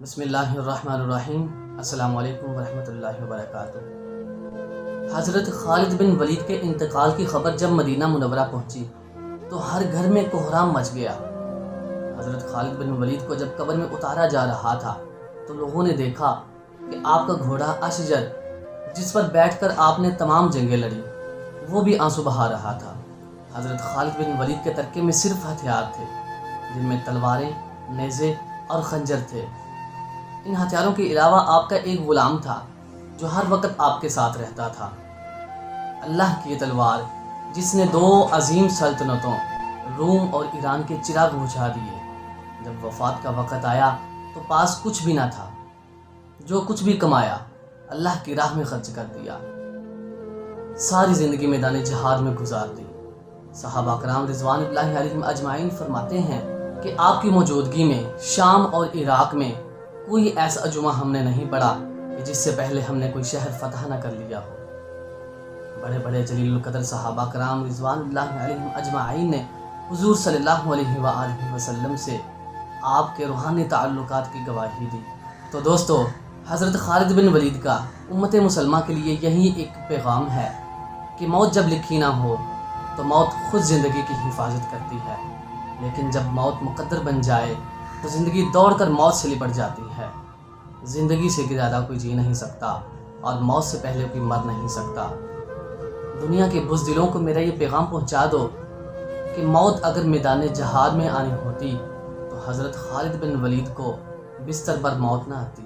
بسم اللہ الرحمن الرحیم۔ السلام علیکم ورحمۃ اللہ وبرکاتہ۔ حضرت خالد بن ولید کے انتقال کی خبر جب مدینہ منورہ پہنچی تو ہر گھر میں کوہرام مچ گیا۔ حضرت خالد بن ولید کو جب قبر میں اتارا جا رہا تھا تو لوگوں نے دیکھا کہ آپ کا گھوڑا اشجر، جس پر بیٹھ کر آپ نے تمام جنگیں لڑی، وہ بھی آنسو بہا رہا تھا۔ حضرت خالد بن ولید کے ترکے میں صرف ہتھیار تھے، جن میں تلواریں، نیزے اور خنجر تھے۔ ان ہتھیاروں کے علاوہ آپ کا ایک غلام تھا جو ہر وقت آپ کے ساتھ رہتا تھا۔ اللہ کی تلوار جس نے دو عظیم سلطنتوں روم اور ایران کے چراغ بجھا دیے۔ جب وفات کا وقت آیا تو پاس کچھ بھی نہ تھا۔ جو کچھ بھی کمایا اللہ کی راہ میں خرچ کر دیا۔ ساری زندگی میدان جہاد میں گزار دی۔ صحابہ کرام رضوان اللہ علیہم اجمعین فرماتے ہیں کہ آپ کی موجودگی میں شام اور عراق میں کوئی ایسا جمعہ ہم نے نہیں پڑھا کہ جس سے پہلے ہم نے کوئی شہر فتح نہ کر لیا ہو۔ بڑے بڑے جلیل القدر صحابہ کرام رضوان اللہ علیہم اجمعین نے حضور صلی اللہ علیہ وآلہ وسلم سے آپ کے روحانی تعلقات کی گواہی دی۔ تو دوستو، حضرت خالد بن ولید کا امت مسلمہ کے لیے یہی ایک پیغام ہے کہ موت جب لکھی نہ ہو تو موت خود زندگی کی حفاظت کرتی ہے، لیکن جب موت مقدر بن جائے تو زندگی دوڑ کر موت سے لپٹ جاتی ہے۔ زندگی سے زیادہ کوئی جی نہیں سکتا اور موت سے پہلے کوئی مر نہیں سکتا۔ دنیا کے بزدلوں کو میرا یہ پیغام پہنچا دو کہ موت اگر میدان جہاد میں آنی ہوتی تو حضرت خالد بن ولید کو بستر پر موت نہ آتی۔